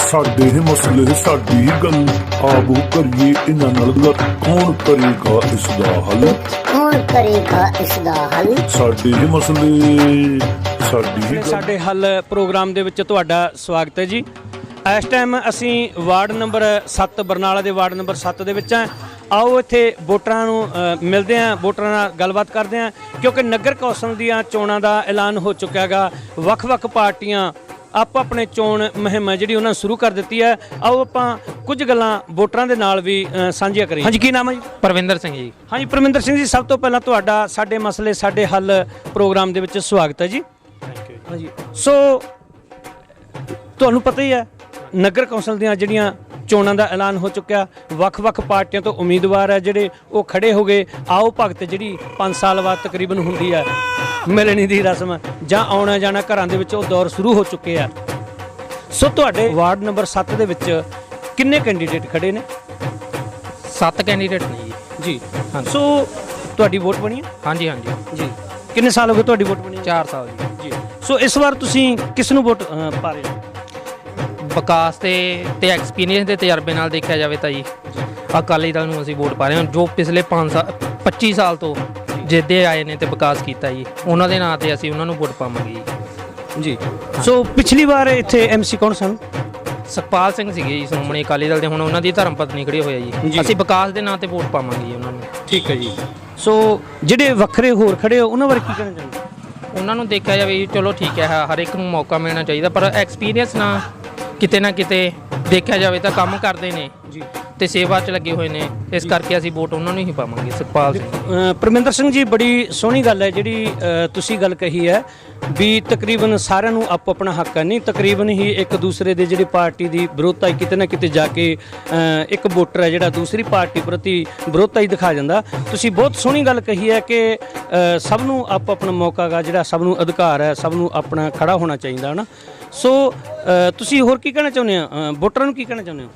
साडे ही मसले साडी ही गल आबो करिए इन्हां नाल गल कौन करेगा इसदा हल साडे ही मसले ਸਾਡੇ ਹੱਲ ਪ੍ਰੋਗਰਾਮ ਦੇ ਵਿੱਚ ਤੁਹਾਡਾ ਸਵਾਗਤ ਹੈ ਜੀ। ਇਸ ਟਾਈਮ ਅਸੀਂ ਵਾਰਡ ਨੰਬਰ 7 ਬਰਨਾਲਾ ਦੇ ਵਾਰਡ ਨੰਬਰ 7 ਦੇ ਵਿੱਚ ਹਾਂ। ਆਓ ਇੱਥੇ ਵੋਟਰਾਂ ਨੂੰ ਮਿਲਦੇ ਹਾਂ, ਵੋਟਰਾਂ ਨਾਲ ਗੱਲਬਾਤ ਕਰਦੇ ਹਾਂ ਕਿਉਂਕਿ ਨਗਰ ਕੌਂਸਲ ਦੀਆਂ ਚੋਣਾਂ ਦਾ ਐਲਾਨ ਹੋ ਚੁੱਕਿਆ ਹੈਗਾ। ਵੱਖ-ਵੱਖ ਪਾਰਟੀਆਂ ਆਪੋ ਆਪਣੇ ਚੋਣ ਮੁਹਿੰਮ ਜਿਹੜੀ ਉਹਨਾਂ ਸ਼ੁਰੂ ਕਰ ਦਿੱਤੀ ਹੈ। ਆਓ ਆਪਾਂ ਕੁਝ ਗੱਲਾਂ ਵੋਟਰਾਂ ਦੇ ਨਾਲ ਵੀ ਸਾਂਝੀਆਂ ਕਰੀਏ। ਹਾਂਜੀ, ਕੀ ਨਾਮ ਹੈ ਜੀ? ਪਰਵਿੰਦਰ ਸਿੰਘ ਜੀ। ਹਾਂਜੀ ਪਰਮਿੰਦਰ ਸਿੰਘ ਜੀ, ਸਭ ਤੋਂ ਪਹਿਲਾਂ ਤੁਹਾਡਾ ਸਾਡੇ ਮਸਲੇ ਸਾਡੇ ਹੱਲ ਪ੍ਰੋਗਰਾਮ ਦੇ ਵਿੱਚ ਸਵਾਗਤ ਹੈ ਜੀ। ਹਾਂਜੀ, ਸੋ ਤੁਹਾਨੂੰ ਪਤਾ ਹੀ ਹੈ ਨਗਰ ਕੌਂਸਲ ਦੀਆਂ ਜਿਹੜੀਆਂ ਚੋਣਾਂ ਦਾ ਐਲਾਨ ਹੋ ਚੁੱਕਿਆ। ਵੱਖ-ਵੱਖ ਪਾਰਟੀਆਂ ਤੋਂ ਉਮੀਦਵਾਰ ਹੈ ਜਿਹੜੇ ਉਹ ਖੜੇ ਹੋ ਗਏ। ਆਓ ਭਗਤ ਜਿਹੜੀ 5 ਸਾਲ ਬਾਅਦ ਤਕਰੀਬਨ ਹੁੰਦੀ ਹੈ ਮਿਲਣੀ ਦੀ ਰਸਮ ਜਾਂ ਆਉਣਾ ਜਾਣਾ ਘਰਾਂ ਦੇ ਵਿੱਚ, ਉਹ ਦੌਰ ਸ਼ੁਰੂ ਹੋ ਚੁੱਕੇ ਆ। ਸੋ ਤੁਹਾਡੇ ਵਾਰਡ ਨੰਬਰ 7 ਦੇ ਵਿੱਚ ਕਿੰਨੇ ਕੈਂਡੀਡੇਟ ਖੜੇ ਨੇ? 7 ਕੈਂਡੀਡੇਟ ਨੇ ਜੀ। ਹਾਂਜੀ। ਸੋ ਤੁਹਾਡੀ ਵੋਟ ਬਣੀ ਹੈ? ਹਾਂਜੀ ਹਾਂਜੀ ਜੀ। ਕਿੰਨੇ ਸਾਲ ਹੋ ਗਏ ਤੁਹਾਡੀ ਵੋਟ ਬਣੀ? 4 ਸਾਲ ਜੀ। ਸੋ ਇਸ ਵਾਰ ਤੁਸੀਂ ਕਿਸ ਨੂੰ ਵੋਟ ਪਾ ਰਹੇ ਹੋ? ਵਿਕਾਸ ਤੇ ਐਕਸਪੀਰੀਅੰਸ ਦੇ ਤਜਰਬੇ ਨਾਲ ਦੇਖਿਆ ਜਾਵੇ ਤਾਂ ਜੀ ਅਕਾਲੀ ਦਲ ਨੂੰ ਅਸੀਂ ਵੋਟ ਪਾ ਰਹੇ ਹਾਂ, ਜੋ ਪਿਛਲੇ 25 ਸਾਲ ਤੋਂ ਜਿੱਦੇ ਆਏ ਨੇ ਤੇ ਵਿਕਾਸ ਕੀਤਾ ਜੀ। ਉਹਨਾਂ ਦੇ ਨਾਂ ਤੇ ਅਸੀਂ ਉਹਨਾਂ ਨੂੰ ਵੋਟ ਪਾਵਾਂਗੇ ਜੀ। ਸੋ ਪਿਛਲੀ ਵਾਰ ਇੱਥੇ ਐਮਸੀ ਕੌਣ ਸਨ? ਸੁਖਪਾਲ ਸਿੰਘ ਸੀਗੇ ਜੀ ਸ਼੍ਰੋਮਣੀ ਅਕਾਲੀ ਦਲ ਦੇ, ਹੁਣ ਉਹਨਾਂ ਦੀ ਧਰਮ ਪਤਨੀ ਖੜੀ ਹੋਇਆ ਜੀ। ਅਸੀਂ ਵਿਕਾਸ ਦੇ ਨਾਂ ਤੇ ਵੋਟ ਪਾਵਾਂਗੇ ਜੀ ਉਹਨਾਂ ਨੂੰ। ਠੀਕ ਹੈ ਜੀ। ਸੋ ਜਿਹੜੇ ਵੱਖਰੇ ਹੋਰ ਖੜੇ ਹੋ ਉਹਨਾਂ ਬਾਰੇ ਕੀ ਕਹਿਣਾ ਚਾਹੁੰਦੇ? ਉਹਨਾਂ ਨੂੰ ਦੇਖਿਆ ਜਾਵੇ ਜੀ, ਚਲੋ ਠੀਕ ਹੈ, ਹਰ ਇੱਕ ਨੂੰ ਮੌਕਾ ਮਿਲਣਾ ਚਾਹੀਦਾ, ਪਰ ਐਕਸਪੀਰੀਅੰਸ ਨਾ ਕਿਤੇ ਨਾ ਕਿਤੇ ਦੇਖਿਆ ਜਾਵੇ ਤਾਂ ਕੰਮ ਕਰਦੇ ਨੇ ਜੀ ਤੇ ਸੇਵਾ 'ਚ ਲੱਗੇ ਹੋਏ ਨੇ, ਇਸ ਕਰਕੇ ਅਸੀਂ ਵੋਟ ਉਹਨਾਂ ਨੂੰ ਹੀ ਪਾਵਾਂਗੇ। ਸੁਖਪਾਲ ਸਿੰਘ। ਪਰਮਿੰਦਰ ਸਿੰਘ ਜੀ, ਬੜੀ ਸੋਹਣੀ ਗੱਲ ਹੈ ਜਿਹੜੀ ਤੁਸੀਂ ਗੱਲ ਕਹੀ ਹੈ ਵੀ ਤਕਰੀਬਨ ਸਾਰਿਆਂ ਨੂੰ ਆਪੋ ਆਪਣਾ ਹੱਕ ਹੈ। ਨਹੀਂ, ਤਕਰੀਬਨ ਹੀ ਇੱਕ ਦੂਸਰੇ ਦੇ ਜਿਹੜੀ ਪਾਰਟੀ ਦੀ ਵਿਰੋਧਤਾ ਕਿਤੇ ਨਾ ਕਿਤੇ ਜਾ ਕੇ ਇੱਕ ਵੋਟਰ ਹੈ ਜਿਹੜਾ ਦੂਸਰੀ ਪਾਰਟੀ ਪ੍ਰਤੀ ਵਿਰੋਧਤਾ ਹੀ ਦਿਖਾ ਜਾਂਦਾ। ਤੁਸੀਂ ਬਹੁਤ ਸੋਹਣੀ ਗੱਲ ਕਹੀ ਹੈ ਕਿ ਸਭ ਨੂੰ ਆਪੋ ਆਪਣਾ ਮੌਕਾ ਗਾ, ਜਿਹੜਾ ਸਭ ਨੂੰ ਅਧਿਕਾਰ ਹੈ, ਸਭ ਨੂੰ ਆਪਣਾ ਖੜਾ ਹੋਣਾ ਚਾਹੀਦਾ ਹੈ ਨਾ। ਸੋ ਤੁਸੀਂ ਹੋਰ ਕੀ ਕਹਿਣਾ ਚਾਹੁੰਦੇ ਹੋ? ਵੋਟਰਾਂ ਨੂੰ ਕੀ ਕਹਿਣਾ ਚਾਹੁੰਦੇ ਹੋ?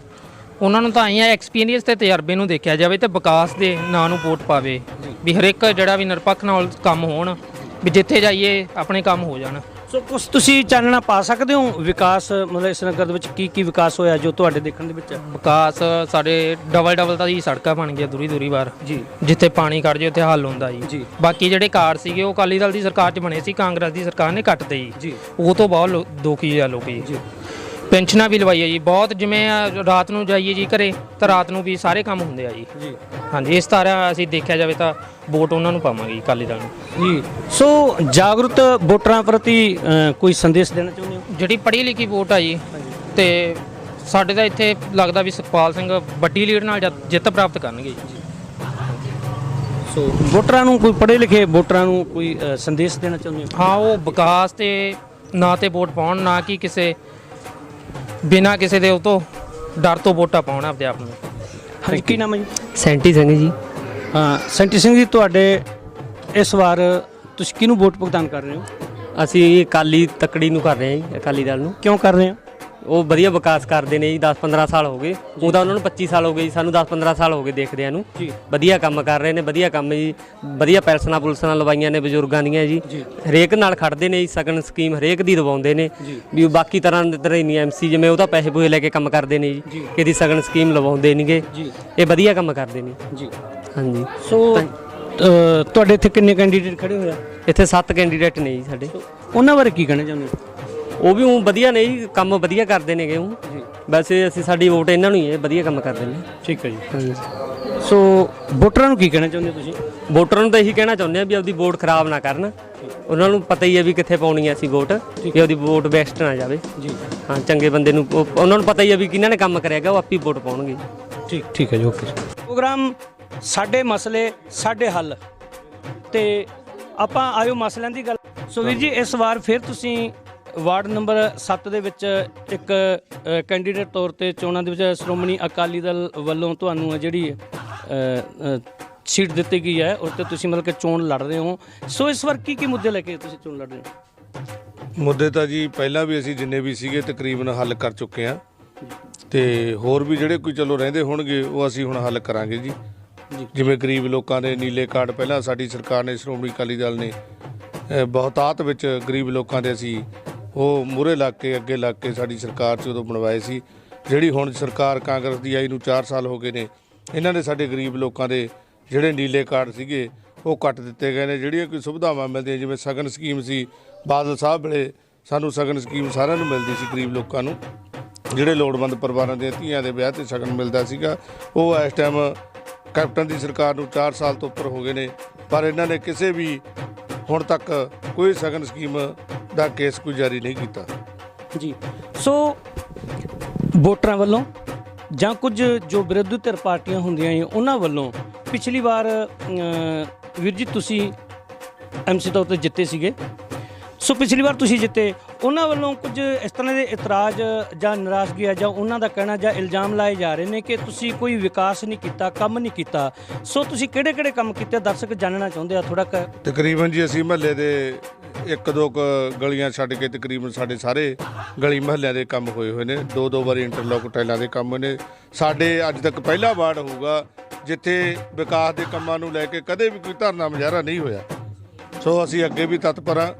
ਉਹਨਾਂ ਨੂੰ ਤਾਂ ਆਈਆਂ ਐਕਸਪੀਰੀਅੰਸ ਤੇ ਤਜਰਬੇ ਨੂੰ ਦੇਖਿਆ ਜਾਵੇ ਤੇ ਵਿਕਾਸ ਦੇ ਨਾਂ ਨੂੰ ਵੋਟ ਪਾਵੇ, ਵੀ ਹਰ ਇੱਕ ਜਿਹੜਾ ਵੀ ਨਿਰਪੱਖ ਨਾਲ ਕੰਮ ਹੋਣ, ਵੀ ਜਿੱਥੇ ਜਾਈਏ ਆਪਣੇ ਕੰਮ ਹੋ ਜਾਣ। ਸੋ ਕੁਛ ਤੁਸੀਂ ਚਾਨਣਾ ਪਾ ਸਕਦੇ ਹੋ ਵਿਕਾਸ, ਮਤਲਬ ਇਸ ਨਗਰ ਦੇ ਵਿੱਚ ਕੀ ਵਿਕਾਸ ਹੋਇਆ ਜੋ ਤੁਹਾਡੇ ਦੇਖਣ ਦੇ ਵਿੱਚ? ਵਿਕਾਸ ਸਾਡੇ ਡਬਲ ਤਾਂ ਜੀ ਸੜਕਾਂ ਬਣ ਗਈਆਂ ਦੂਰੀ ਵਾਰ ਜੀ, ਜਿੱਥੇ ਪਾਣੀ ਖੜ ਜੇ ਉੱਥੇ ਹੱਲ ਹੁੰਦਾ ਜੀ। ਬਾਕੀ ਜਿਹੜੇ ਕਾਰਡ ਸੀਗੇ ਉਹ ਅਕਾਲੀ ਦਲ ਦੀ ਸਰਕਾਰ 'ਚ ਬਣੇ ਸੀ, ਕਾਂਗਰਸ ਦੀ ਸਰਕਾਰ ਨੇ ਕੱਟਦੇ ਜੀ। ਉਹ ਤੋਂ ਬਹੁਤ ਦੁਖੀ ਆ ਲੋਕ ਜੀ। ਪੈਨਸ਼ਨਾਂ ਵੀ ਲਵਾਈਆਂ ਜੀ ਬਹੁਤ, ਜਿਵੇਂ ਰਾਤ ਨੂੰ ਜਾਈਏ ਜੀ ਘਰੇ ਤਾਂ ਰਾਤ ਨੂੰ ਵੀ ਸਾਰੇ ਕੰਮ ਹੁੰਦੇ ਆ ਜੀ। ਹਾਂਜੀ, ਇਸ ਤਰ੍ਹਾਂ ਅਸੀਂ ਦੇਖਿਆ ਜਾਵੇ ਤਾਂ ਵੋਟ ਉਹਨਾਂ ਨੂੰ ਪਾਵਾਂਗੇ ਅਕਾਲੀ ਦਲ ਨੂੰ ਜੀ। ਸੋ ਜਾਗਰੂਕ ਵੋਟਰਾਂ ਪ੍ਰਤੀ ਕੋਈ ਸੰਦੇਸ਼ ਦੇਣਾ ਚਾਹੁੰਦੇ ਹੋ? ਜਿਹੜੀ ਪੜ੍ਹੀ ਲਿਖੀ ਵੋਟ ਆ ਜੀ, ਤੇ ਸਾਡੇ ਤਾਂ ਇੱਥੇ ਲੱਗਦਾ ਵੀ ਸੁਖਪਾਲ ਸਿੰਘ ਵੱਡੀ ਲੀਡ ਨਾਲ ਜਿੱਤ ਪ੍ਰਾਪਤ ਕਰਨਗੇ ਜੀ। ਸੋ ਵੋਟਰਾਂ ਨੂੰ, ਕੋਈ ਪੜ੍ਹੇ ਲਿਖੇ ਵੋਟਰਾਂ ਨੂੰ ਕੋਈ ਸੰਦੇਸ਼ ਦੇਣਾ ਚਾਹੁੰਦੇ ਹੋ? ਹਾਂ, ਉਹ ਵਿਕਾਸ ਤੇ ਨਾਂ ਤੇ ਵੋਟ ਪਾਉਣ, ਨਾ ਕਿ ਕਿਸੇ ਬਿਨਾਂ ਕਿਸੇ ਦੇ ਉਹ ਤੋਂ ਡਰ ਤੋਂ ਵੋਟਾਂ ਪਾਉਣ ਆਪਦੇ ਆਪ ਨੂੰ। ਹਾਂਜੀ, ਕੀ ਨਾਮ ਹੈ ਜੀ? ਸੈਂਟੀ ਸਿੰਘ ਜੀ। ਹਾਂ, ਸੈਂਟੀ ਸਿੰਘ ਜੀ, ਤੁਹਾਡੇ ਇਸ ਵਾਰ ਤੁਸੀਂ ਕਿਹਨੂੰ ਵੋਟ ਭੁਗਤਾਨ ਕਰ ਰਹੇ ਹੋ? ਅਸੀਂ ਅਕਾਲੀ ਤੱਕੜੀ ਨੂੰ ਕਰ ਰਹੇ ਹਾਂ ਜੀ, ਅਕਾਲੀ ਦਲ ਨੂੰ। ਕਿਉਂ ਕਰ ਰਹੇ ਹੋ? ਉਹ ਵਧੀਆ ਵਿਕਾਸ ਕਰਦੇ ਨੇ ਜੀ। 10-15 ਸਾਲ ਹੋ ਗਏ, ਉਹਦਾ ਉਹਨਾਂ ਨੂੰ 25 ਸਾਲ ਹੋ ਗਏ ਜੀ, ਸਾਨੂੰ 10-15 ਸਾਲ ਹੋ ਗਏ ਦੇਖਦਿਆਂ ਨੂੰ। ਵਧੀਆ ਕੰਮ ਕਰ ਰਹੇ ਨੇ, ਵਧੀਆ ਕੰਮ ਜੀ। ਵਧੀਆ ਪੈਲਸਨਾਂ ਪੁਲਸਨਾਂ ਲਵਾਈਆਂ ਨੇ ਬਜ਼ੁਰਗਾਂ ਦੀਆਂ ਜੀ। ਹਰੇਕ ਨਾਲ ਖੜਦੇ ਨੇ ਜੀ, ਸਗਨ ਸਕੀਮ ਹਰੇਕ ਦੀ ਦਵਾਉਂਦੇ ਨੇ ਵੀ। ਬਾਕੀ ਤਰ੍ਹਾਂ ਦੇ ਨਹੀਂ ਐਮਸੀ ਜਿਵੇਂ ਉਹ ਤਾਂ ਪੈਸੇ ਪੂਸੇ ਲੈ ਕੇ ਕੰਮ ਕਰਦੇ ਨੇ ਜੀ, ਕਿਹਦੀ ਸਗਨ ਸਕੀਮ ਲਵਾਉਂਦੇ ਨਹੀਂਗੇ। ਇਹ ਵਧੀਆ ਕੰਮ ਕਰਦੇ ਨੇ ਜੀ। ਹਾਂਜੀ। ਸੋ ਤੁਹਾਡੇ ਇੱਥੇ ਕਿੰਨੇ ਕੈਂਡੀਡੇਟ ਖੜੇ ਹੋਏ ਆ? ਇੱਥੇ 7 ਕੈਂਡੀਡੇਟ ਨੇ ਜੀ ਸਾਡੇ। ਉਹਨਾਂ ਬਾਰੇ ਕੀ ਕਹਿਣਾ ਚਾਹੁੰਦੇ ਹੋ? ਉਹ ਵੀ ਵਧੀਆ ਨੇ ਜੀ, ਕੰਮ ਵਧੀਆ ਕਰਦੇ ਨੇਗੇ। ਵੈਸੇ ਅਸੀਂ ਸਾਡੀ ਵੋਟ ਇਹਨਾਂ ਨੂੰ ਹੀ ਹੈ, ਵਧੀਆ ਕੰਮ ਕਰਦੇ ਨੇ। ਠੀਕ ਹੈ ਜੀ। ਹਾਂਜੀ। ਸੋ ਵੋਟਰਾਂ ਨੂੰ ਕੀ ਕਹਿਣਾ ਚਾਹੁੰਦੇ ਹੋ ਤੁਸੀਂ? ਵੋਟਰਾਂ ਨੂੰ ਤਾਂ ਇਹੀ ਕਹਿਣਾ ਚਾਹੁੰਦੇ ਆ ਵੀ ਆਪਦੀ ਵੋਟ ਖਰਾਬ ਨਾ ਕਰਨ। ਉਹਨਾਂ ਨੂੰ ਪਤਾ ਹੀ ਹੈ ਵੀ ਕਿੱਥੇ ਪਾਉਣੀ ਹੈ ਅਸੀਂ ਵੋਟ, ਵੀ ਆਪਦੀ ਵੋਟ ਵੇਸਟ ਨਾ ਜਾਵੇ ਜੀ। ਹਾਂ, ਚੰਗੇ ਬੰਦੇ ਨੂੰ ਉਹਨਾਂ ਨੂੰ ਪਤਾ ਹੀ ਹੈ ਵੀ ਕਿਹਨਾਂ ਨੇ ਕੰਮ ਕਰਿਆਗਾ, ਉਹ ਆਪੀ ਵੋਟ ਪਾਉਣਗੇ। ਠੀਕ ਹੈ ਜੀ, ਓਕੇ। ਪ੍ਰੋਗਰਾਮ ਸਾਡੇ ਮਸਲੇ ਸਾਡੇ ਹੱਲ, ਤੇ ਆਪਾਂ ਆਇਓ ਮਸਲਿਆਂ ਦੀ ਗੱਲ। ਸੋ ਵੀਰ ਜੀ, ਇਸ ਵਾਰ ਫਿਰ ਤੁਸੀਂ ਵਾਰਡ ਨੰਬਰ 7 ਦੇ ਵਿੱਚ ਇੱਕ ਕੈਂਡੀਡੇਟ ਤੌਰ ਤੇ ਚੋਣਾਂ ਦੇ ਵਿੱਚ ਸ਼੍ਰੋਮਣੀ ਅਕਾਲੀ ਦਲ ਵੱਲੋਂ ਤੁਹਾਨੂੰ ਜਿਹੜੀ ਸੀਟ ਦਿੱਤੀ ਗਈ ਹੈ, ਉਸ ਤੇ ਤੁਸੀਂ ਮਤਲਬ ਕਿ ਚੋਣ ਲੜ ਰਹੇ ਹੋ। ਸੋ ਇਸ ਵਾਰ ਕੀ ਮੁੱਦੇ ਲੈ ਕੇ ਤੁਸੀਂ ਚੋਣ ਲੜ ਰਹੇ ਹੋ? ਮੁੱਦੇ ਤਾਂ ਜੀ ਪਹਿਲਾਂ ਵੀ ਅਸੀਂ ਜਿੰਨੇ ਵੀ ਸੀਗੇ ਤਕਰੀਬਨ ਹੱਲ ਕਰ ਚੁੱਕੇ ਹਾਂ, ਤੇ ਹੋਰ ਵੀ ਜਿਹੜੇ ਕੋਈ ਚਲੋ ਰਹਿੰਦੇ ਹੋਣਗੇ ਉਹ ਅਸੀਂ ਹੁਣ ਹੱਲ ਕਰਾਂਗੇ ਜੀ। ਜਿਵੇਂ ਗਰੀਬ ਲੋਕਾਂ ਦੇ ਨੀਲੇ ਕਾਰਡ ਪਹਿਲਾਂ ਸਾਡੀ ਸਰਕਾਰ ਨੇ, ਸ਼੍ਰੋਮਣੀ ਅਕਾਲੀ ਦਲ ਨੇ ਬਹੁਤਾਤ ਵਿੱਚ ਗਰੀਬ ਲੋਕਾਂ ਦੇ ਅਸੀਂ ਉਹ ਮੂਹਰੇ ਲੱਗ ਕੇ ਅੱਗੇ ਲੱਗ ਕੇ ਸਾਡੀ ਸਰਕਾਰ 'ਚ ਉਦੋਂ ਬਣਵਾਏ ਸੀ। ਜਿਹੜੀ ਹੁਣ ਸਰਕਾਰ ਕਾਂਗਰਸ ਦੀ ਆਈ ਨੂੰ 4 ਸਾਲ ਹੋ ਗਏ ਨੇ, ਇਹਨਾਂ ਨੇ ਸਾਡੇ ਗਰੀਬ ਲੋਕਾਂ ਦੇ ਜਿਹੜੇ ਨੀਲੇ ਕਾਰਡ ਸੀਗੇ ਉਹ ਕੱਟ ਦਿੱਤੇ ਗਏ ਨੇ। ਜਿਹੜੀਆਂ ਕੋਈ ਸੁਵਿਧਾਵਾਂ ਮਿਲਦੀਆਂ ਜਿਵੇਂ ਸ਼ਗਨ ਸਕੀਮ ਸੀ ਬਾਦਲ ਸਾਹਿਬ ਵੇਲੇ, ਸਾਨੂੰ ਸ਼ਗਨ ਸਕੀਮ ਸਾਰਿਆਂ ਨੂੰ ਮਿਲਦੀ ਸੀ ਗਰੀਬ ਲੋਕਾਂ ਨੂੰ, ਜਿਹੜੇ ਲੋੜਵੰਦ ਪਰਿਵਾਰਾਂ ਦੀਆਂ ਧੀਆਂ ਦੇ ਵਿਆਹ ਤੇ ਸ਼ਗਨ ਮਿਲਦਾ ਸੀਗਾ, ਉਹ ਇਸ ਟਾਈਮ ਕੈਪਟਨ ਦੀ ਸਰਕਾਰ ਨੂੰ 4 ਸਾਲ ਤੋਂ ਉੱਪਰ ਹੋ ਗਏ ਨੇ, ਪਰ ਇਹਨਾਂ ਨੇ ਕਿਸੇ ਵੀ ਹੁਣ ਤੱਕ ਕੋਈ ਸ਼ਗਨ ਸਕੀਮ ਦਾ ਕੇਸ ਕੋਈ ਜਾਰੀ ਨਹੀਂ ਕੀਤਾ ਜੀ। ਸੋ ਵੋਟਰਾਂ ਵੱਲੋਂ ਜਾਂ ਕੁਝ ਜੋ ਵਿਰੋਧੀ ਧਿਰ ਪਾਰਟੀਆਂ ਹੁੰਦੀਆਂ ਨੇ ਉਹਨਾਂ ਵੱਲੋਂ ਪਿਛਲੀ ਵਾਰ ਵੀਰ ਜੀ ਤੁਸੀਂ ਐਮਸੀ ਤੌਰ ਤੇ ਜਿੱਤੇ ਸੀਗੇ, ਸੋ ਪਿਛਲੀ ਵਾਰ ਤੁਸੀਂ ਜਿੱਤੇ, ਉਹਨਾਂ ਵੱਲੋਂ ਕੁਝ ਇਸ ਤਰ੍ਹਾਂ ਦੇ ਇਤਰਾਜ਼ ਜਾਂ ਨਾਰਾਜ਼ਗੀ ਹੈ ਜਾਂ ਉਹਨਾਂ ਦਾ ਕਹਿਣਾ ਜਾਂ ਇਲਜ਼ਾਮ ਲਾਏ ਜਾ ਰਹੇ ਨੇ ਕਿ ਤੁਸੀਂ ਕੋਈ ਵਿਕਾਸ ਨਹੀਂ ਕੀਤਾ, ਕੰਮ ਨਹੀਂ ਕੀਤਾ। ਸੋ ਤੁਸੀਂ ਕਿਹੜੇ ਕੰਮ ਕੀਤੇ ਦਰਸ਼ਕ ਜਾਣਨਾ ਚਾਹੁੰਦੇ ਆ ਥੋੜਾ। ਤਕਰੀਬਨ ਜੀ ਅਸੀਂ ਮਹੱਲੇ ਦੇ 1-2 ਗਲੀਆਂ ਛੱਡ ਕੇ ਤਕਰੀਬਨ ਸਾਡੇ ਸਾਰੇ ਗਲੀ ਮਹੱਲਿਆਂ ਦੇ ਕੰਮ ਹੋਏ ਹੋਏ ਨੇ। 2 ਵਾਰੀ ਇੰਟਰਲੋਕ ਟਾਈਲਾਂ ਦੇ ਕੰਮ ਹੋਏ ਨੇ। ਸਾਡੇ ਅੱਜ ਤੱਕ ਪਹਿਲਾ ਵਾਰਡ ਹੋਊਗਾ ਜਿੱਥੇ ਵਿਕਾਸ ਦੇ ਕੰਮਾਂ ਨੂੰ ਲੈ ਕੇ ਕਦੇ ਵੀ ਕੋਈ ਧਰਨਾ ਮੁਜ਼ਾਹਰਾ ਨਹੀਂ ਹੋਇਆ। ਸੋ ਅਸੀਂ ਅੱਗੇ ਵੀ ਤਤਪਰ ਹਾਂ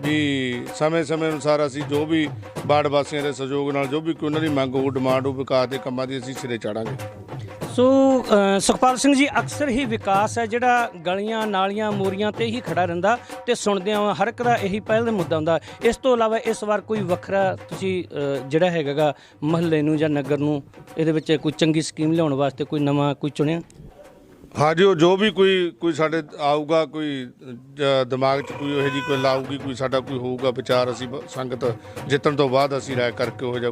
ਵੀ ਸਮੇਂ ਅਨੁਸਾਰ ਅਸੀਂ ਜੋ ਵੀ ਵਾਰਡ ਵਾਸੀਆਂ ਦੇ ਸਹਿਯੋਗ ਨਾਲ ਜੋ ਵੀ ਕੋਈ ਉਹਨਾਂ ਦੀ ਮੰਗ ਹੋ, ਡਿਮਾਂਡ ਹੋ, ਵਿਕਾਸ ਦੇ ਕੰਮਾਂ ਦੀ ਅਸੀਂ ਸਿਰੇ ਚਾੜਾਂਗੇ। ਸੋ ਸੁਖਪਾਲ ਸਿੰਘ ਜੀ, ਅਕਸਰ ਹੀ ਵਿਕਾਸ ਹੈ ਜਿਹੜਾ ਗਲੀਆਂ ਨਾਲੀਆਂ ਮੋਰੀਆਂ ਤੇ ਹੀ ਖੜਾ ਰਹਿੰਦਾ ਤੇ ਸੁਣਦੇ ਆ ਹਰ ਇੱਕ ਦਾ ਇਹੀ ਪਹਿਲ ਦਾ ਮੁੱਦਾ ਹੁੰਦਾ। ਇਸ ਤੋਂ ਇਲਾਵਾ ਇਸ ਵਾਰ ਕੋਈ ਵੱਖਰਾ ਤੁਸੀਂ ਜਿਹੜਾ ਹੈਗਾ ਮਹੱਲੇ ਨੂੰ ਜਾਂ ਨਗਰ ਨੂੰ ਇਹਦੇ ਵਿੱਚ ਕੋਈ ਚੰਗੀ ਸਕੀਮ ਲਿਆਉਣ ਵਾਸਤੇ ਕੋਈ ਨਵਾਂ ਕੋਈ ਚੁਣਿਆ? ਹਾਂਜੀ, ਉਹ ਜੋ ਵੀ ਕੋਈ ਸਾਡੇ ਆਊਗਾ, ਕੋਈ ਦਿਮਾਗ 'ਚ ਕੋਈ ਇਹੋ ਜਿਹੀ ਕੋਈ ਲਾਊਗੀ, ਕੋਈ ਸਾਡਾ ਕੋਈ ਹੋਊਗਾ ਵਿਚਾਰ, ਅਸੀਂ ਸੰਗਤ ਜਿੱਤਣ ਤੋਂ ਬਾਅਦ ਅਸੀਂ ਰਾਏ ਕਰਕੇ ਉਹ ਜਿਹਾ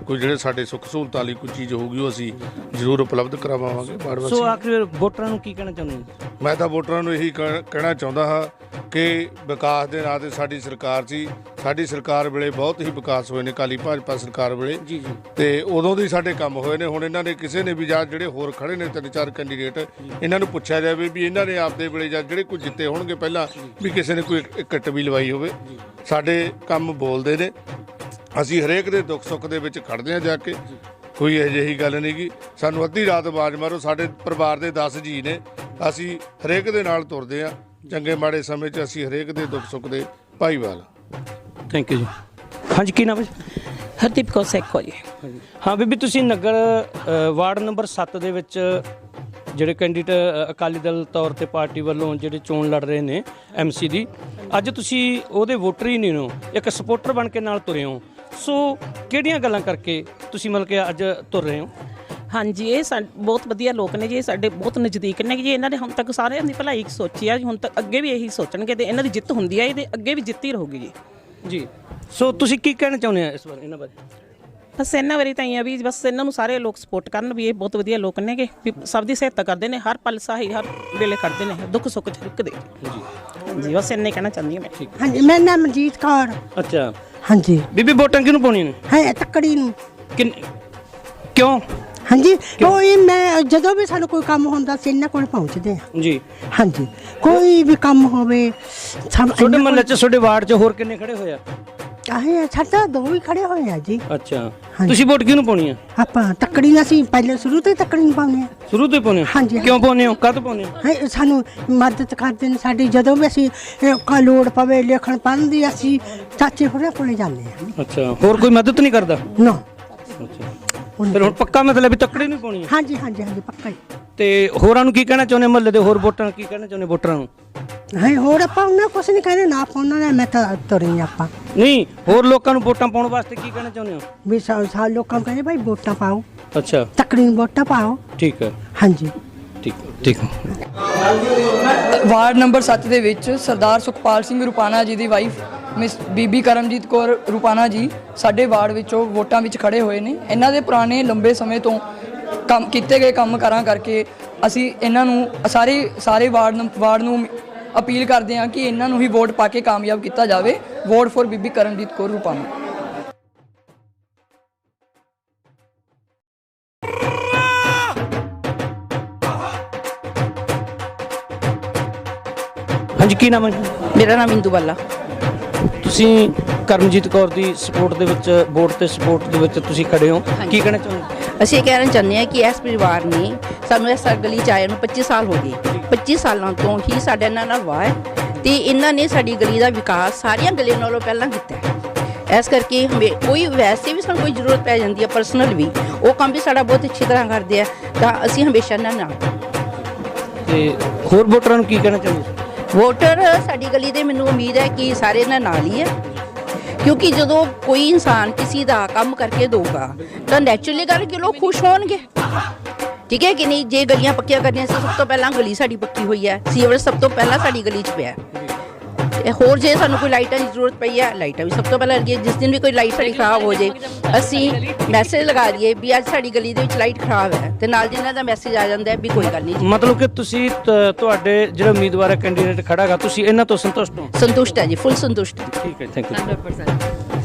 ਕੋਈ ਜਿਹੜੇ ਸਾਡੇ ਸੁੱਖ ਸਹੂਲਤਾਂ ਲਈ ਕੋਈ ਚੀਜ਼ ਹੋਊਗੀ ਉਹ ਅਸੀਂ ਜ਼ਰੂਰ ਉਪਲਬਧ ਕਰਵਾਵਾਂਗੇ ਵਾਰਡ ਵਾਸੀ। ਸੋ ਆਖਿਰ ਵੋਟਰਾਂ ਨੂੰ ਕੀ ਕਹਿਣਾ ਚਾਹੁੰਦੇ ਹੋ? ਮੈਂ ਤਾਂ ਵੋਟਰਾਂ ਨੂੰ ਇਹੀ ਕਹਿਣਾ ਚਾਹੁੰਦਾ ਹਾਂ ਕਿ ਵਿਕਾਸ ਦੇ ਨਾਂ 'ਤੇ ਸਾਡੀ ਸਰਕਾਰ ਸੀ, ਸਾਡੀ ਸਰਕਾਰ ਵੇਲੇ ਬਹੁਤ ਹੀ ਵਿਕਾਸ ਹੋਏ ਨੇ, ਅਕਾਲੀ ਭਾਜਪਾ ਸਰਕਾਰ ਵੇਲੇ ਜੀ ਤੇ ਉਦੋਂ ਦੇ ਸਾਡੇ ਕੰਮ ਹੋਏ ਨੇ। ਹੁਣ ਇਹਨਾਂ ਨੇ ਕਿਸੇ ਨੇ ਵੀ ਜਾਂ ਜਿਹੜੇ ਹੋਰ ਖੜੇ ਨੇ 3-4 ਕੈਂਡੀਡੇਟ, ਇਹਨਾਂ ਨੂੰ ਪੁੱਛਿਆ ਜਾਵੇ ਵੀ ਇਹਨਾਂ ਨੇ ਆਪਦੇ ਵੇਲੇ ਜਾਂ ਜਿਹੜੇ ਕੋਈ ਜਿੱਤੇ ਹੋਣਗੇ ਪਹਿਲਾਂ ਵੀ ਕਿਸੇ ਨੇ ਕੋਈ ਕਿੱਟ ਵੀ ਲਵਾਈ ਹੋਵੇ। ਸਾਡੇ ਕੰਮ ਬੋਲਦੇ ਨੇ, ਅਸੀਂ ਹਰੇਕ ਦੇ ਦੁੱਖ ਸੁੱਖ ਦੇ ਵਿੱਚ ਖੜਦੇ ਹਾਂ ਜਾ ਕੇ, ਕੋਈ ਇਹੋ ਜਿਹੀ ਗੱਲ ਨਹੀਂ ਗੀ ਸਾਨੂੰ ਅੱਧੀ ਰਾਤ ਆਵਾਜ਼ ਮਾਰੋ। ਸਾਡੇ ਪਰਿਵਾਰ ਦੇ 10 ਜੀ ਨੇ, ਅਸੀਂ ਹਰੇਕ ਦੇ ਨਾਲ ਤੁਰਦੇ ਹਾਂ, ਚੰਗੇ ਮਾੜੇ ਸਮੇਂ 'ਚ ਅਸੀਂ ਹਰੇਕ ਦੇ ਦੁੱਖ ਸੁੱਖ ਦੇ ਭਾਈਵਾਲ। ਥੈਂਕ ਯੂ ਜੀ। ਹਾਂਜੀ, ਕੀ ਨਾਮ ਹੈ? ਹਰਦੀਪ ਕੌਰ ਸੈਖੋ ਜੀ। ਹਾਂ ਬੀਬੀ, ਤੁਸੀਂ ਨਗਰ ਵਾਰਡ ਨੰਬਰ 7 ਦੇ ਵਿੱਚ ਜਿਹੜੇ ਕੈਂਡੀਡੇਟ ਅਕਾਲੀ ਦਲ ਤੌਰ ਤੇ ਪਾਰਟੀ ਵੱਲੋਂ ਜਿਹੜੇ ਚੋਣ ਲੜ ਰਹੇ ਨੇ ਐਮਸੀ ਦੀ, ਅੱਜ ਤੁਸੀਂ ਉਹਦੇ ਵੋਟਰ ਹੀ ਨਹੀਂ ਹੋ, ਇੱਕ ਸਪੋਰਟਰ ਬਣ ਕੇ ਨਾਲ ਤੁਰੇ ਹੋ। ਸੋ ਕਿਹੜੀਆਂ ਗੱਲਾਂ ਕਰਕੇ ਤੁਸੀਂ ਮਤਲਬ ਕਿ ਅੱਜ ਤੁਰ ਰਹੇ ਹੋ? ਹਾਂਜੀ, ਇਹ ਬਹੁਤ ਵਧੀਆ ਲੋਕ ਨੇ ਜੀ, ਸਾਡੇ ਬਹੁਤ ਨਜ਼ਦੀਕ ਨੇ ਜੀ। ਇਹਨਾਂ ਨੇ ਹੁਣ ਤੱਕ ਸਾਰਿਆਂ ਦੀ ਭਲਾਈ ਸੋਚੀ ਆ, ਹੁਣ ਤੱਕ ਅੱਗੇ ਵੀ ਇਹੀ ਸੋਚਣਗੇ ਤੇ ਇਹਨਾਂ ਦੀ ਜਿੱਤ ਹੁੰਦੀ ਹੈ, ਇਹਦੇ ਅੱਗੇ ਵੀ ਜਿੱਤ ਹੀ ਰਹੂਗੀ ਜੀ। ਜੀ, ਸੋ ਤੁਸੀਂ ਕੀ ਕਹਿਣਾ ਚਾਹੁੰਦੇ ਆ ਇਸ ਵਾਰ ਇਹਨਾਂ ਬਾਰੇ? ਬਸ ਇਹਨਾਂ ਵਾਰੀ ਤਾਂ ਇਹ ਆ ਵੀ ਬਸ ਇਹਨਾਂ ਨੂੰ ਸਾਰੇ ਲੋਕ ਸਪੋਰਟ ਕਰਨ, ਵੀ ਇਹ ਬਹੁਤ ਵਧੀਆ ਲੋਕ ਨੇਗੇ, ਵੀ ਸਭ ਦੀ ਸਹਾਇਤਾ ਕਰਦੇ ਨੇ, ਹਰ ਪਲ ਸਹਾਈ ਹਰ ਵੇਲੇ ਖੜਦੇ ਨੇ, ਦੁੱਖ ਸੁੱਖ 'ਚ ਰੁਕਦੇ ਜੀ। ਬਸ ਇੰਨਾ ਹੀ ਕਹਿਣਾ ਚਾਹੁੰਦੀ ਹਾਂ ਮੈਂ। ਹਾਂਜੀ, ਮੇਰਾ ਨਾਮ ਮਨਜੀਤ ਕੌਰ। ਅੱਛਾ ਹਾਂਜੀ ਬੀਬੀ, ਵੋਟਾਂ ਕਿਹਨੂੰ ਪਾਉਣੀਆਂ ਨੇ? ਹੈ ਤੱਕੜੀ ਨੂੰ। ਕਿਉਂ? ਹਾਂਜੀ, ਕੋਈ ਮੈਂ ਜਦੋਂ ਵੀ ਸਾਨੂੰ ਕੋਈ ਕੰਮ ਹੁੰਦਾ ਸੀ ਇਹਨਾਂ ਕੋਲ ਪਹੁੰਚਦੇ ਆ ਜੀ। ਹਾਂਜੀ, ਕੋਈ ਵੀ ਕੰਮ ਹੋਵੇ ਤੁਹਾਡੇ ਮਹੱਲੇ 'ਚ ਤੁਹਾਡੇ ਵਾਰਡ 'ਚ ਹੋਰ ਕਿੰਨੇ ਖੜੇ ਹੋਏ ਆ? ਚਾਹੇ ਸਾਡਾ 2 ਹੀ ਖੜੇ ਹੋਏ ਆ ਜੀ। ਅੱਛਾ, ਤੁਸੀਂ ਵੋਟ ਕਿਹਨੂੰ ਪਾਉਣੀ ਆ? ਆਪਾਂ ਤੱਕੜੀ ਨੂੰ ਅਸੀਂ ਪਹਿਲੇ ਸ਼ੁਰੂ ਤੋਂ ਹੀ ਤੱਕੜੀ ਨੂੰ ਪਾਉਂਦੇ ਆ। ਸ਼ੁਰੂ ਤੋਂ ਹੀ ਪਾਉਣੇ ਹੋ? ਹਾਂਜੀ। ਕਿਉਂ ਪਾਉਣੇ ਹੋ, ਕਦ ਪਾਉਣੇ ਹੋ? ਹੈ ਸਾਨੂੰ ਮਦਦ ਕਰਦੇ ਨੇ ਸਾਡੀ, ਜਦੋਂ ਵੀ ਅਸੀਂ ਕਾ ਲੋੜ ਪਵੇ ਲਿਖਣ ਪੜ੍ਹਨ ਦੀ ਅਸੀਂ ਚਾਚੇ ਹੋਰਾਂ ਕੋਲੇ ਜਾਂਦੇ ਆ। ਅੱਛਾ, ਹੋਰ ਕੋਈ ਮਦਦ ਨਹੀਂ ਕਰਦਾ? ਨਾ। ਅੱਛਾ, ਫਿਰ ਹੁਣ ਪੱਕਾ ਮਤਲਬ ਵੀ ਤੱਕੜੀ ਨਹੀਂ ਪਾਉਣੀ? ਹਾਂਜੀ ਹਾਂਜੀ ਹਾਂਜੀ, ਪੱਕਾ ਹੀ। ਤੇ ਹੋਰਾਂ ਨੂੰ ਕੀ ਕਹਿਣਾ ਚਾਹੁੰਦੇ, ਮਹੱਲੇ ਦੇ ਹੋਰ ਵੋਟਰਾਂ ਨੂੰ ਕੀ ਕਹਿਣਾ ਚਾਹੁੰਦੇ, ਵੋਟਰਾਂ ਨੂੰ? ਹੈ ਹੋਰ ਆਪਾਂ ਉਹਨਾਂ ਕੁਛ ਨਹੀਂ ਕਹਿੰਦੇ ਨਾ, ਆਪਾਂ ਉਹਨਾਂ ਨੇ ਮੈਂ ਤਾਂ ਤੁਰੀ ਆਪਾਂ ਨਹੀਂ, ਹੋਰ ਲੋਕਾਂ ਨੂੰ ਵੋਟਾਂ ਪਾਉਣ ਵਾਸਤੇ ਕੀ ਕਹਿਣਾ ਚਾਹੁੰਦੇ ਹੋ? ਵੀ ਸਾ ਲੋਕਾਂ ਨੂੰ ਕਹਿੰਦੇ ਭਾਈ ਵੋਟਾਂ ਪਾਓ, ਅੱਛਾ, ਤੱਕੜੀ ਨੂੰ ਵੋਟਾਂ ਪਾਓ। ਠੀਕ ਹੈ, ਹਾਂਜੀ, ਠੀਕ। ਵਾਰਡ ਨੰਬਰ 7 ਦੇ ਵਿੱਚ ਸਰਦਾਰ ਸੁਖਪਾਲ ਸਿੰਘ ਰੁਪਾਣਾ ਜੀ ਦੀ ਵਾਈਫ ਮਿਸ ਬੀਬੀ ਕਰਮਜੀਤ ਕੌਰ ਰੁਪਾਣਾ ਜੀ ਸਾਡੇ ਵਾਰਡ ਵਿੱਚੋਂ ਵੋਟਾਂ ਵਿੱਚ ਖੜੇ ਹੋਏ ਨੇ। ਇਹਨਾਂ ਦੇ ਪੁਰਾਣੇ ਲੰਬੇ ਸਮੇਂ ਤੋਂ ਕੰਮ ਕੀਤੇ ਗਏ ਕੰਮ ਕਾਰਾਂ ਕਰਕੇ ਅਸੀਂ ਇਹਨਾਂ ਨੂੰ ਸਾਰੇ ਵਾਰਡ ਨੂੰ ਅਪੀਲ ਕਰਦੇ ਹਾਂ ਕਿ ਇਹਨਾਂ ਨੂੰ ਹੀ ਵੋਟ ਪਾ ਕੇ ਕਾਮਯਾਬ ਕੀਤਾ ਜਾਵੇ। ਵੋਟ ਫॉर ਬੀਬੀ ਕਰਮਜੀਤ ਕੌਰ ਰੁਪਾਣਾ। ਹਾਂਜੀ, ਕੀ ਨਾਮ ਹੈ? ਮੇਰਾ ਨਾਮ ਇੰਦੂ ਬਾਲਾ। ਤੁਸੀਂ ਕਰਮਜੀਤ ਕੌਰ ਦੀ ਸਪੋਰਟ ਦੇ ਵਿੱਚ, ਵੋਟ ਤੇ ਸਪੋਰਟ ਦੇ ਵਿੱਚ ਤੁਸੀਂ ਖੜੇ ਹੋ, ਕੀ ਕਹਿਣਾ ਚਾਹੁੰਦੇ? ਅਸੀਂ ਇਹ ਕਹਿਣਾ ਚਾਹੁੰਦੇ ਹਾਂ ਕਿ ਇਸ ਪਰਿਵਾਰ ਨੇ ਸਾਨੂੰ ਇਸ ਗਲੀ 'ਚ ਆਏ ਨੂੰ 25 ਸਾਲ ਹੋ ਗਏ। 25 ਸਾਲਾਂ ਤੋਂ ਹੀ ਸਾਡੇ ਨਾਲ ਵਾਹ ਹੈ ਤੇ ਇਹਨਾਂ ਨੇ ਸਾਡੀ ਗਲੀ ਦਾ ਵਿਕਾਸ ਸਾਰੀਆਂ ਗਲੀਆਂ ਨਾਲੋਂ ਪਹਿਲਾਂ ਕੀਤਾ ਹੈ। ਇਸ ਕਰਕੇ ਕੋਈ ਵੈਸੇ ਵੀ ਸਾਨੂੰ ਕੋਈ ਜ਼ਰੂਰਤ ਪੈ ਜਾਂਦੀ ਹੈ ਪਰਸਨਲ ਵੀ, ਉਹ ਕੰਮ ਵੀ ਸਾਡਾ ਬਹੁਤ ਅੱਛੀ ਤਰ੍ਹਾਂ ਕਰਦੇ ਆ, ਤਾਂ ਅਸੀਂ ਹਮੇਸ਼ਾ ਇਹਨਾਂ ਨਾਲ। ਤੇ ਹੋਰ ਵੋਟਰਾਂ ਨੂੰ ਕੀ ਕਹਿਣਾ ਚਾਹੁੰਦੇ? ਵੋਟਰ ਸਾਡੀ ਗਲੀ ਦੇ, ਮੈਨੂੰ ਉਮੀਦ ਹੈ ਕਿ ਸਾਰੇ ਇਹਨਾਂ ਨਾਲ ਹੀ ਹੈ, ਕਿਉਂਕਿ ਜਦੋਂ ਕੋਈ ਇਨਸਾਨ ਕਿਸੇ ਦਾ ਕੰਮ ਕਰਕੇ ਦਊਗਾ ਤਾਂ ਨੈਚੁਰਲੀ ਗੱਲ ਕਿ ਲੋਕ ਖੁਸ਼ ਹੋਣਗੇ, ਠੀਕ ਹੈ ਕਿ ਨਹੀਂ। ਜੇ ਗਲੀਆਂ ਪੱਕੀਆਂ ਕਰਨੀਆਂ ਸੀ, ਸਭ ਤੋਂ ਪਹਿਲਾਂ ਗਲੀ ਸਾਡੀ ਪੱਕੀ ਹੋਈ ਹੈ, ਸੀਵਰ ਸਭ ਤੋਂ ਪਹਿਲਾਂ ਸਾਡੀ ਗਲੀ 'ਚ ਪਿਆ। ਤੇ ਹੋਰ ਜੇ ਸਾਨੂੰ ਕੋਈ ਲਾਈਟਾਂ ਦੀ ਜ਼ਰੂਰਤ ਪਈ ਹੈ, ਲਾਈਟਾਂ ਵੀ ਸਭ ਤੋਂ ਪਹਿਲਾਂ ਲੱਗੀਆਂ। ਜਿਸ ਦਿਨ ਵੀ ਕੋਈ ਲਾਈਟ ਸਾਡੀ ਖਰਾਬ ਹੋ ਜੇ, ਅਸੀਂ ਮੈਸੇਜ ਲਗਾ ਦਈਏ ਵੀ ਅੱਜ ਸਾਡੀ ਗਲੀ ਦੇ ਵਿੱਚ ਲਾਈਟ ਖਰਾਬ ਹੈ, ਤੇ ਨਾਲ ਦੀ ਨਾਲ ਦਾ ਮੈਸੇਜ ਆ ਜਾਂਦਾ ਹੈ ਵੀ ਕੋਈ ਗੱਲ ਨਹੀਂ ਜੀ। ਮਤਲਬ ਕਿ ਤੁਸੀਂ ਤੁਹਾਡੇ ਜਿਹੜਾ ਉਮੀਦਵਾਰ ਹੈ, ਕੈਂਡੀਡੇਟ ਖੜਾਗਾ, ਤੁਸੀਂ ਇਹਨਾਂ ਤੋਂ ਸੰਤੁਸ਼ਟ ਹੋ? ਸੰਤੁਸ਼ਟ ਹੈ ਜੀ, ਫੁੱਲ ਸੰਤੁਸ਼ਟ। ਠੀਕ ਹੈ, ਥੈਂਕ ਯੂ। 100%।